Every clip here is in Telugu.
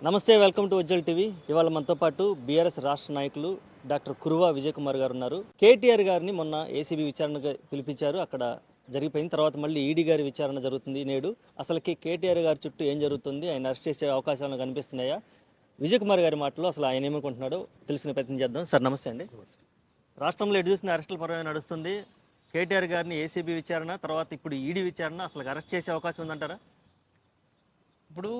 నమస్తే, వెల్కమ్ టు ఉజ్జల్ టీవీ. ఇవాళ మనతో పాటు బీఆర్ఎస్ రాష్ట్ర నాయకులు డాక్టర్ కురువా విజయ్ కుమార్ గారు ఉన్నారు. కేటీఆర్ గారిని మొన్న ఏసీబీ విచారణకు పిలిపించారు. అక్కడ జరిగిపోయిన తర్వాత మళ్ళీ ఈడీ గారి విచారణ జరుగుతుంది నేడు. అసలుకి కేటీఆర్ గారి చుట్టూ ఏం జరుగుతుంది, ఆయన అరెస్ట్ చేసే అవకాశాలు కనిపిస్తున్నాయా? విజయ్ కుమార్ గారి మాటలో అసలు ఆయన ఏమనుకుంటున్నాడో తెలుసుకునే ప్రయత్నం చేద్దాం. సార్ నమస్తే అండి. రాష్ట్రంలో ఎటు చూసిన అరెస్టుల పర్వం నడుస్తుంది. కేటీఆర్ గారిని ఏసీబీ విచారణ, తర్వాత ఇప్పుడు ఈడీ విచారణ, అసలు అరెస్ట్ చేసే అవకాశం ఉందంటారా? ఇప్పుడు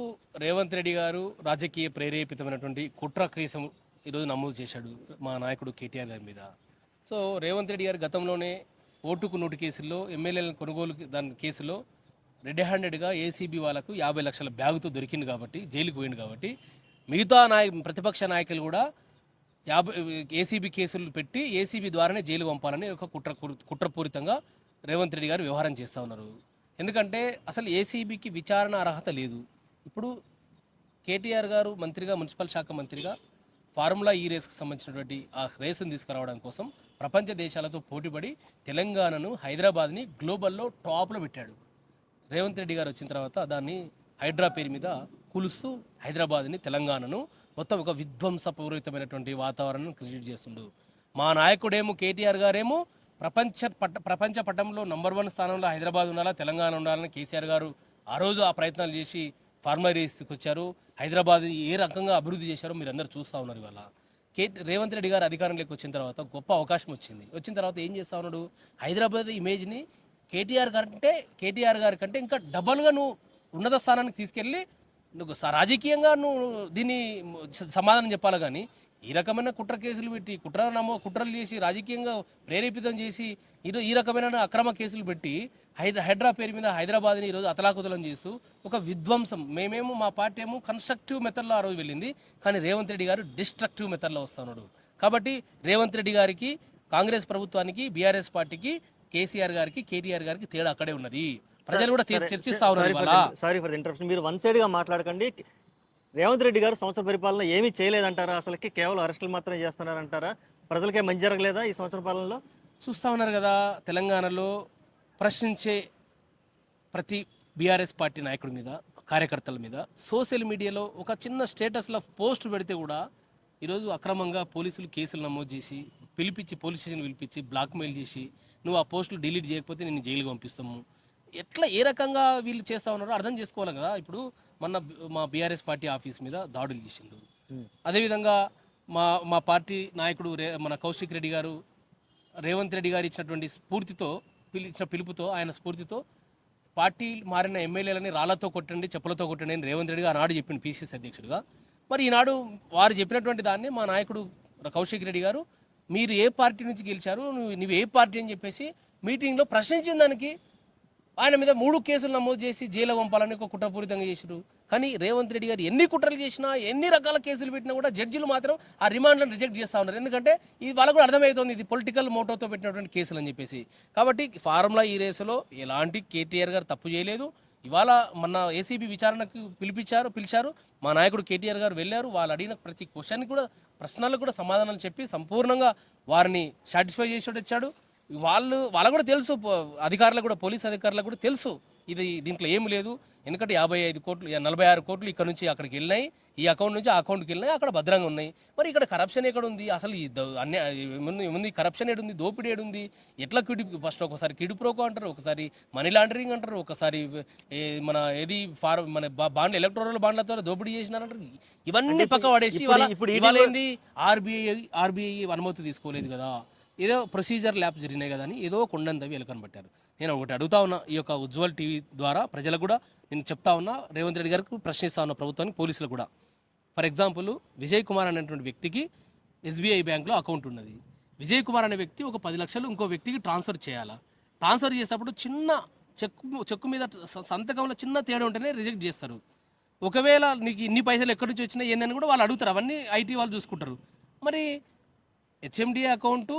రేవంత్ రెడ్డి గారు రాజకీయ ప్రేరేపితమైనటువంటి కుట్ర కేసు ఈరోజు నమోదు చేశాడు మా నాయకుడు కేటీఆర్ గారి మీద. సో రేవంత్ రెడ్డి గారు గతంలోనే ఓటుకు నోటు కేసుల్లో ఎమ్మెల్యేల కొనుగోలు దాని కేసులో రెడ్ హ్యాండెడ్గా ఏసీబీ వాళ్ళకు 50 లక్షల బ్యాగుతో దొరికింది కాబట్టి జైలుకు పోయింది కాబట్టి మిగతా ప్రతిపక్ష నాయకులు కూడా ఏసీబీ కేసులు పెట్టి ఏసీబీ ద్వారానే జైలు పంపాలని ఒక కుట్రపూరితంగా రేవంత్ రెడ్డి గారు వ్యవహారం చేస్తూ ఉన్నారు. ఎందుకంటే అసలు ఏసీబీకి విచారణ అర్హత లేదు. ఇప్పుడు కేటీఆర్ గారు మంత్రిగా, మున్సిపల్ శాఖ మంత్రిగా ఫార్ములా ఈ రేస్కి సంబంధించినటువంటి ఆ రేసును తీసుకురావడం కోసం ప్రపంచ దేశాలతో పోటీపడి తెలంగాణను, హైదరాబాద్ని గ్లోబల్లో టాప్లో పెట్టాడు. రేవంత్ రెడ్డి గారు వచ్చిన తర్వాత దాన్ని హైడ్రా పేరు మీద కూలుస్తూ హైదరాబాద్ని, తెలంగాణను మొత్తం ఒక విధ్వంసపూరితమైనటువంటి వాతావరణం క్రియేట్ చేస్తుండు. మా నాయకుడేమో కేటీఆర్ గారేమో ప్రపంచ పటంలో నంబర్ 1 స్థానంలో హైదరాబాద్ ఉండాలా, తెలంగాణ ఉండాలని కేసీఆర్ గారు ఆ రోజు ఆ ప్రయత్నాలు చేసి ఫార్మా రేస్కి వచ్చారు. హైదరాబాద్ ఏ రకంగా అభివృద్ధి చేశారో మీరు అందరూ చూస్తూ ఉన్నారు. ఇవాళ రేవంత్ రెడ్డి గారు అధికారంలోకి వచ్చిన తర్వాత గొప్ప అవకాశం వచ్చిన తర్వాత ఏం చేస్తూ ఉన్నాడు? హైదరాబాద్ ఇమేజ్ని కేటీఆర్ గారి కంటే ఇంకా డబల్గా నువ్వు ఉన్నత స్థానానికి తీసుకెళ్ళి నువ్వు రాజకీయంగా నువ్వు దీన్ని సమాధానం చెప్పాలి. కానీ ఈ రకమైన కుట్ర కేసులు పెట్టి కుట్రలు చేసి రాజకీయంగా ప్రేరేపితం చేసి ఈ రకమైన అక్రమ కేసులు పెట్టి హైడ్రా పేరు మీద హైదరాబాద్ని ఈరోజు అతలాకుతలం చేస్తూ ఒక విధ్వంసం. మా పార్టీ ఏమో కన్స్ట్రక్టివ్ మెథడ్లో ఆ రోజు వెళ్ళింది, కానీ రేవంత్ రెడ్డి గారు డిస్ట్రక్టివ్ మెథడ్లో వస్తున్నాడు. కాబట్టి రేవంత్ రెడ్డి గారికి, కాంగ్రెస్ ప్రభుత్వానికి, బీఆర్ఎస్ పార్టీకి, కేసీఆర్ గారికి, కేటీఆర్ గారికి తేడా అక్కడే ఉన్నది. ప్రజలు కూడా చర్చిస్తా ఉన్నారు. Sorry for interruption. మీరు వన్ సైడ్గా మాట్లాడకండి. రేవంత్ రెడ్డి గారు సంవత్సర పరిపాలన ఏమీ చేయలేదంటారా? అసలుకి కేవలం అరెస్టులు మాత్రమే చేస్తున్నారంటారా? ప్రజలకే మంచి జరగలేదా ఈ సంవత్సర పాలనలో? చూస్తూ ఉన్నారు కదా, తెలంగాణలో ప్రశ్నించే ప్రతి బీఆర్ఎస్ పార్టీ నాయకుడి మీద, కార్యకర్తల మీద సోషల్ మీడియాలో ఒక చిన్న స్టేటస్లో పోస్ట్ పెడితే కూడా ఈరోజు అక్రమంగా పోలీసులు కేసులు నమోదు చేసి పోలీస్ స్టేషన్ పిలిపించి బ్లాక్మెయిల్ చేసి నువ్వు ఆ పోస్టులు డిలీట్ చేయకపోతే నేను జైలుకి పంపిస్తాము. ఏ రకంగా వీళ్ళు చేస్తూ ఉన్నారో అర్థం చేసుకోవాలి కదా. ఇప్పుడు మా బీఆర్ఎస్ పార్టీ ఆఫీస్ మీద దాడులు చేసిండు. అదేవిధంగా మా పార్టీ నాయకుడు మన కౌశిక్ రెడ్డి గారు రేవంత్ రెడ్డి గారు ఇచ్చినటువంటి పిలుపుతో ఆయన స్ఫూర్తితో పార్టీ మారిన ఎమ్మెల్యేలని రాళ్లతో కొట్టండి, చెప్పులతో కొట్టండి అని రేవంత్ రెడ్డి గారు ఆనాడు చెప్పిండు పీసీసీ అధ్యక్షుడిగా. మరి ఈనాడు వారు చెప్పినటువంటి దాన్ని మా నాయకుడు కౌశిక్ రెడ్డి గారు మీరు ఏ పార్టీ నుంచి గెలిచారు, నువ్వు ఏ పార్టీ అని చెప్పేసి మీటింగ్లో ప్రశ్నించిన దానికి ఆయన మీద 3 కేసులు నమోదు చేసి జైలు పంపాలని ఒక కుట్రపూరితంగా చేశారు. కానీ రేవంత్ రెడ్డి గారు ఎన్ని కుట్రలు చేసినా, ఎన్ని రకాల కేసులు పెట్టినా కూడా జడ్జిలు మాత్రం ఆ రిమాండ్లను రిజెక్ట్ చేస్తూ ఉన్నారు. ఎందుకంటే ఇది వాళ్ళకు కూడా అర్థమవుతుంది, ఇది పొలిటికల్ మోటోతో పెట్టినటువంటి కేసులు అని చెప్పేసి. కాబట్టి ఫార్ములా ఈ రేసులో ఎలాంటి కేటీఆర్ గారు తప్పు చేయలేదు. ఇవాళ మొన్న ఏసీబీ విచారణకు పిలిచారు. మా నాయకుడు కేటీఆర్ గారు వెళ్ళారు. వాళ్ళు అడిగిన ప్రతి క్వశ్చన్కి కూడా, ప్రశ్నలకు కూడా సమాధానాలు చెప్పి సంపూర్ణంగా వారిని సాటిస్ఫై చేసి వచ్చాడు. వాళ్ళకు కూడా తెలుసు, అధికారులకు కూడా, పోలీస్ అధికారులకు కూడా తెలుసు దీంట్లో ఏమి లేదు. ఎందుకంటే 55 కోట్లు 46 కోట్లు ఇక్కడ నుంచి అక్కడికి వెళ్ళినాయి, ఈ అకౌంట్ నుంచి ఆ అకౌంట్కి వెళ్ళినాయి, అక్కడ భద్రంగా ఉన్నాయి. మరి ఇక్కడ కరప్షన్ ఎక్కడ ఉంది? అసలు అన్ని కరప్షన్ ఏడుంది, దోపిడీ ఏడుంది? ఎట్లా ఫస్ట్ ఒకసారి కిడుప్రోకో అంటారు, ఒకసారి మనీ లాండరింగ్ అంటారు, ఒకసారి మన బాండ్ ఎలక్ట్రల్ బాండ్లతో దోపిడీ చేసినారంటారు. ఇవన్నీ పక్క పడేసి ఇవాళ ఏంది ఆర్బీఐ అనుమతి తీసుకోలేదు కదా, ఏదో ప్రొసీజర్ ల్యాబ్ జరిగినాయి కదా అని ఏదో కొండంతవి ఎలుకని పట్టారు. నేను ఒకటి అడుగుతా ఉన్నా, ఈ యొక్క ఉజ్వల్ టీవీ ద్వారా ప్రజలకు కూడా నేను చెప్తా ఉన్నా, రేవంత్ రెడ్డి గారికి ప్రశ్నిస్తా ఉన్నా, ప్రభుత్వానికి, పోలీసులు కూడా. ఫర్ ఎగ్జాంపుల్, విజయ్ కుమార్ అనేటువంటి వ్యక్తికి ఎస్బీఐ బ్యాంక్లో అకౌంట్ ఉన్నది. విజయ్ కుమార్ అనే వ్యక్తి ఒక 10 లక్షలు ఇంకో వ్యక్తికి ట్రాన్స్ఫర్ చేయాలా. ట్రాన్స్ఫర్ చేసేటప్పుడు చిన్న చెక్కు మీద సంతకంలో చిన్న తేడా ఉంటేనే రిజెక్ట్ చేస్తారు. ఒకవేళ నీకు ఇన్ని పైసలు ఎక్కడి నుంచి వచ్చినాయి ఏందని కూడా వాళ్ళు అడుగుతారు. అవన్నీ ఐటీ వాళ్ళు చూసుకుంటారు. మరి HMDA account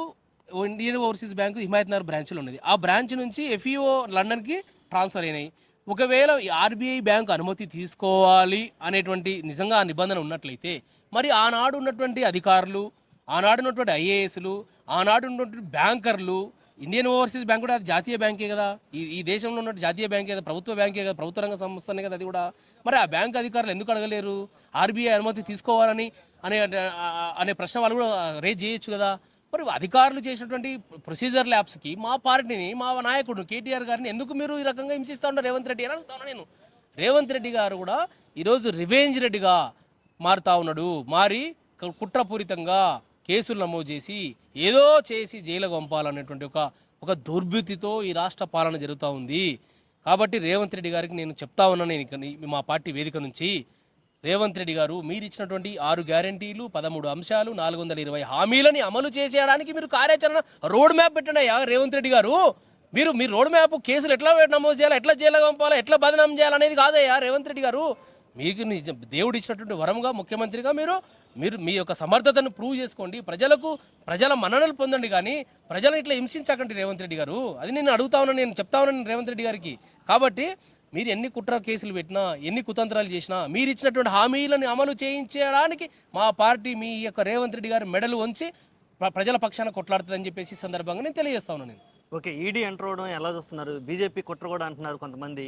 Indian overseas bank Himayat Nagar బ్రాంచ్లో ఉన్నది. ఆ బ్రాంచ్ నుంచి ఎఫ్ఈఓ లండన్కి ట్రాన్స్ఫర్ అయినాయి. ఒకవేళ ఆర్బీఐ బ్యాంకు అనుమతి తీసుకోవాలి అనేటువంటి నిజంగా ఆ నిబంధన ఉన్నట్లయితే మరి ఆనాడు ఉన్నటువంటి అధికారులు, ఆనాడు ఉన్నటువంటి ఐఏఎస్లు, ఆనాడు ఉన్నటువంటి బ్యాంకర్లు ఇండియన్ ఓవర్సీస్ బ్యాంక్ కూడా అది జాతీయ బ్యాంకే కదా, ఈ దేశంలో ఉన్న జాతీయ బ్యాంకే కదా, ప్రభుత్వ బ్యాంకే కదా, ప్రభుత్వ రంగ సంస్థనే కదా అది కూడా. మరి ఆ బ్యాంక్ అధికారులు ఎందుకు అడగలేరు? ఆర్బీఐ అనుమతి తీసుకోవాలని అనే అనే ప్రశ్న వాళ్ళు కూడా రేజ్ చేయొచ్చు కదా. మరి అధికారులు చేసినటువంటి ప్రొసీజర్ ల్యాబ్స్కి మా పార్టీని, మా నాయకుడు కేటీఆర్ గారిని ఎందుకు మీరు ఈ రకంగా హింసిస్తూ ఉన్నారు రేవంత్ రెడ్డి అని అడుగుతాను నేను. రేవంత్ రెడ్డి గారు కూడా ఈరోజు రివెంజ్ రెడ్డిగా మారుతా ఉన్నాడు. మారి కుట్రపూరితంగా కేసులు నమోదు చేసి ఏదో చేసి జైలుకు పంపాలనేటువంటి ఒక దుర్బుద్ధితో ఈ రాష్ట్ర పాలన జరుగుతూ ఉంది. కాబట్టి రేవంత్ రెడ్డి గారికి నేను చెప్తా ఉన్నాను, నేను ఇక్కడ మా పార్టీ వేదిక నుంచి, రేవంత్ రెడ్డి గారు మీరు ఇచ్చినటువంటి 6 గ్యారంటీలు, 13 అంశాలు, 420 హామీలని అమలు చేసేయడానికి మీరు కార్యాచరణ రోడ్ మ్యాప్ పెట్టండి అయ్యా రేవంత్ రెడ్డి గారు. మీరు రోడ్ మ్యాప్ కేసులు ఎట్లా నమోదు చేయాలి, ఎట్లా జైలుకు పంపాలి, ఎట్లా బదనాం చేయాలనేది కాదయ్యా రేవంత్ రెడ్డి గారు. మీకు దేవుడు ఇచ్చినటువంటి వరంగా ముఖ్యమంత్రిగా మీరు మీ యొక్క సమర్థతను ప్రూవ్ చేసుకోండి, ప్రజల మన్ననలు పొందండి, కానీ ప్రజలను ఇట్లా హింసించకండి రేవంత్ రెడ్డి గారు. అది నేను అడుగుతా ఉన్నాను, నేను చెప్తా ఉన్నాను రేవంత్ రెడ్డి గారికి. కాబట్టి మీరు ఎన్ని కుట్ర కేసులు పెట్టినా, ఎన్ని కుతంత్రాలు చేసినా, మీరు ఇచ్చినటువంటి హామీలను అమలు చేయించడానికి మా పార్టీ మీ యొక్క రేవంత్ రెడ్డి గారి మెడలు వంచి ప్రజల పక్షాన కొట్లాడుతుందని చెప్పేసి ఈ సందర్భంగా నేను తెలియజేస్తా ఉన్నాను. నేను ఓకే, ఈడీ ఎంటర్ అవడం ఎలా చూస్తున్నారు? బీజేపీ కుట్ర కూడా అంటున్నారు కొంతమంది.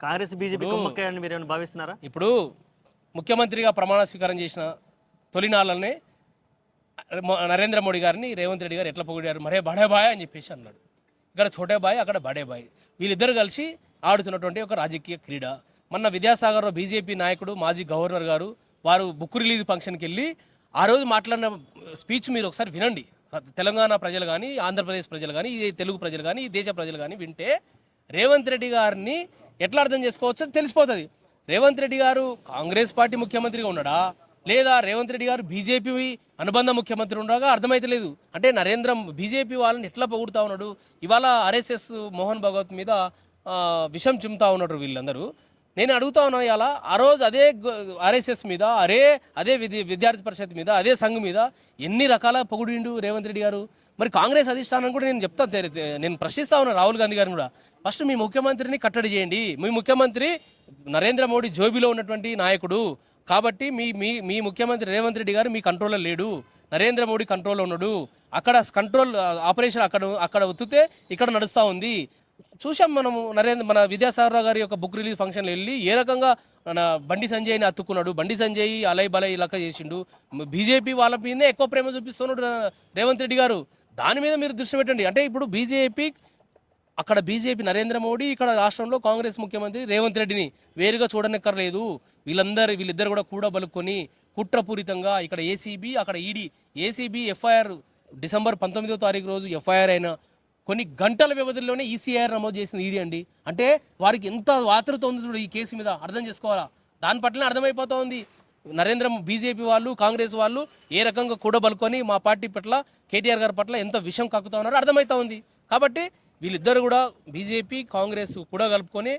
కాంగ్రెస్ బీజేపీ కుమ్మక్కయ్యని మీరు ఏమైనా భావిస్తున్నారా? ఇప్పుడు ముఖ్యమంత్రిగా ప్రమాణ స్వీకారం చేసిన తొలినాళ్ళనే నరేంద్ర మోడీ గారిని రేవంత్ రెడ్డి గారు ఎట్లా పొగిడారు, మరే బడే బాయ్ అని చెప్పేసి అన్నాడు. ఇక్కడ ఛోటే బాయ్, అక్కడ బడే బాయ్, వీళ్ళిద్దరు కలిసి ఆడుతున్నటువంటి ఒక రాజకీయ క్రీడ. మొన్న విద్యాసాగర్లో బీజేపీ నాయకుడు మాజీ గవర్నర్ గారు వారు బుక్ రిలీజ్ ఫంక్షన్కి వెళ్ళి ఆ రోజు మాట్లాడిన స్పీచ్ మీరు ఒకసారి వినండి. తెలంగాణ ప్రజలు కానీ, ఆంధ్రప్రదేశ్ ప్రజలు కానీ, ఈ తెలుగు ప్రజలు కానీ, ఈ దేశ ప్రజలు కానీ వింటే రేవంత్ రెడ్డి గారిని ఎట్లా అర్థం చేసుకోవచ్చో తెలిసిపోతుంది. రేవంత్ రెడ్డి గారు కాంగ్రెస్ పార్టీ ముఖ్యమంత్రిగా ఉన్నాడా, లేదా రేవంత్ రెడ్డి గారు బీజేపీ అనుబంధ ముఖ్యమంత్రి ఉండగా అర్థమైతలేదు. అంటే బీజేపీ వాళ్ళని ఎట్లా పొగుడుతూ ఉన్నాడు. ఇవాళ ఆర్ఎస్ఎస్ మోహన్ భగవత్ మీద విషం చిమ్ముతా ఉన్నాడు వీళ్ళందరూ. నేను అడుగుతా ఉన్నాను, ఇలా ఆ రోజు అదే ఆర్ఎస్ఎస్ మీద, అదే విద్యార్థి పరిషత్ మీద, అదే సంఘ్ మీద ఎన్ని రకాల పొగుడిండు రేవంత్ రెడ్డి గారు. మరి కాంగ్రెస్ అధిష్టానం కూడా నేను చెప్తా, నేను ప్రశ్నిస్తా ఉన్నాను రాహుల్ గాంధీ గారిని కూడా. ఫస్ట్ మీ ముఖ్యమంత్రిని కట్టడి చేయండి. మీ ముఖ్యమంత్రి నరేంద్ర మోడీ జోబీలో ఉన్నటువంటి నాయకుడు కాబట్టి మీ ముఖ్యమంత్రి రేవంత్ రెడ్డి గారు మీ కంట్రోల్లో లేడు, నరేంద్ర మోడీ కంట్రోల్లో ఉన్నాడు. అక్కడ కంట్రోల్ ఆపరేషన్ అక్కడ ఒత్తితే ఇక్కడ నడుస్తూ ఉంది. చూసాం మనము. మన విద్యాసాగర్ గారి యొక్క బుక్ రిలీజ్ ఫంక్షన్లో వెళ్ళి ఏ రకంగా బండి సంజయ్ని అత్తుకున్నాడు. బండి సంజయ్ అలై బలై లెక్క చేసిండు. బీజేపీ వాళ్ళ మీదనే ఎక్కువ ప్రేమ చూపిస్తున్నాడు రేవంత్ రెడ్డి గారు. దాని మీద మీరు దృష్టి పెట్టండి. అంటే ఇప్పుడు అక్కడ బీజేపీ నరేంద్ర మోడీ, ఇక్కడ రాష్ట్రంలో కాంగ్రెస్ ముఖ్యమంత్రి రేవంత్ రెడ్డిని వేరుగా చూడనక్కర్లేదు. వీళ్ళిద్దరు కూడా కూడబలుకొని కుట్రపూరితంగా ఇక్కడ ఏసీబీ, అక్కడ ఈడీ. ఏసీబీ ఎఫ్ఐఆర్ డిసెంబర్ 19వ తారీఖు రోజు ఎఫ్ఐఆర్ అయిన కొన్ని గంటల వ్యవధిలోనే ఈసీఐఆర్ నమోదు చేసింది ఈడీ అండి. అంటే వారికి ఎంత ఆతృత ఉంది చూడు ఈ కేసు మీద, అర్థం చేసుకోవాలా. దాని పట్లనే అర్థమైపోతా ఉంది బీజేపీ వాళ్ళు, కాంగ్రెస్ వాళ్ళు ఏ రకంగా కూడబలుకొని మా పార్టీ పట్ల, కేటీఆర్ గారి పట్ల ఎంత విషం కక్కుతా ఉన్నారో అర్థమవుతా ఉంది. కాబట్టి వీళ్ళిద్దరు కూడా బీజేపీ, కాంగ్రెస్ కూడా కలుపుకొని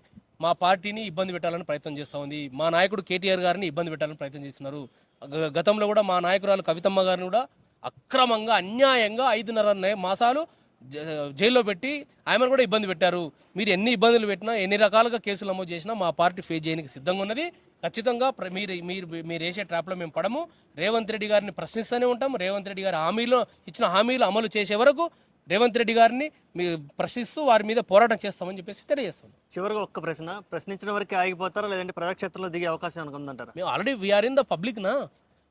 మా పార్టీని ఇబ్బంది పెట్టాలని ప్రయత్నం చేస్తూ ఉంది. మా నాయకుడు కేటీఆర్ గారిని ఇబ్బంది పెట్టాలని ప్రయత్నం చేస్తున్నారు. గతంలో కూడా మా నాయకురాలు కవితమ్మ గారిని కూడా అక్రమంగా, అన్యాయంగా 5.5 మాసాలు జైల్లో పెట్టి ఆమెను కూడా ఇబ్బంది పెట్టారు. మీరు ఎన్ని ఇబ్బందులు పెట్టినా, ఎన్ని రకాలుగా కేసులు నమోదు చేసినా మా పార్టీ ఫేస్ చేయడానికి సిద్ధంగా ఉన్నది. ఖచ్చితంగా మీరు వేసే ట్రాప్లో మేము పడము. రేవంత్ రెడ్డి గారిని ప్రశ్నిస్తూనే ఉంటాం. రేవంత్ రెడ్డి గారి ఇచ్చిన హామీలు అమలు చేసే వరకు రేవంత్ రెడ్డి గారిని మీరు ప్రశ్నిస్తూ వారి మీద పోరాటం చేస్తామని చెప్పేసి తెలియజేస్తాం. చివరిగా ఒక్క ప్రశ్న, ప్రశ్నించిన వరకు ఆగిపోతారా, లేదంటే ప్రజాక్షేత్రంలో దిగే అవకాశం అనుకుందంటారా? మేము ఆల్రెడీ వీఆర్ ఇన్ ద పబ్లిక్నా,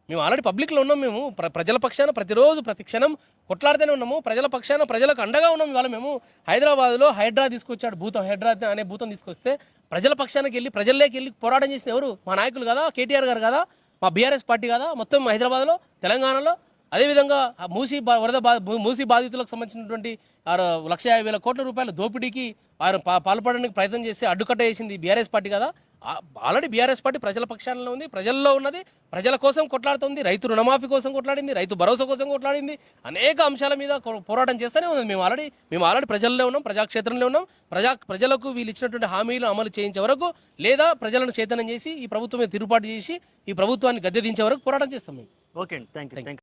మేము ఆల్రెడీ పబ్లిక్లో ఉన్నాం. మేము ప్రజల పక్షాన ప్రతిరోజు ప్రతి క్షణం కొట్లాడుతూనే ఉన్నాము. ప్రజల పక్షాన ప్రజలకు అండగా ఉన్నాం. ఇవాళ మేము హైదరాబాద్లో హైడ్రా తీసుకొచ్చాడు, హైడ్రా అనే భూతం తీసుకొస్తే ప్రజల పక్షానికి వెళ్ళి, ప్రజల్లోకి వెళ్ళి పోరాటం చేసిన ఎవరు? మా నాయకులు కదా, కేటీఆర్ గారు కదా, మా బీఆర్ఎస్ పార్టీ కదా, మొత్తం హైదరాబాద్లో, తెలంగాణలో. అదేవిధంగా మూసీ బాధితులకు సంబంధించినటువంటి 1,50,000 కోట్ల రూపాయల దోపిడీకి వారు పాల్పడడానికి ప్రయత్నం చేసి అడ్డుకట్ట వేసింది బీఆర్ఎస్ పార్టీ కదా. ఆల్రెడీ బీఆర్ఎస్ పార్టీ ప్రజల పక్షాలలో ఉంది, ప్రజల్లో ఉన్నది, ప్రజల కోసం కొట్లాడుతుంది. రైతు రుణమాఫీ కోసం కొట్లాడింది, రైతు భరోసా కోసం కొట్లాడింది. అనేక అంశాల మీద పోరాటం చేస్తూనే ఉంది. మేము ఆల్రెడీ ప్రజల్లో ఉన్నాం, ప్రజాక్షేత్రంలో ఉన్నాం. ప్రజలకు వీళ్ళు ఇచ్చినటువంటి హామీలు అమలు చేయించే వరకు, లేదా ప్రజలను చైతన్యం చేసి ఈ ప్రభుత్వం మీద తిరుగుబాటు చేసి ఈ ప్రభుత్వాన్ని గద్దె దించే వరకు పోరాటం చేస్తాం మేము. ఓకే అండి, థ్యాంక్ యూ.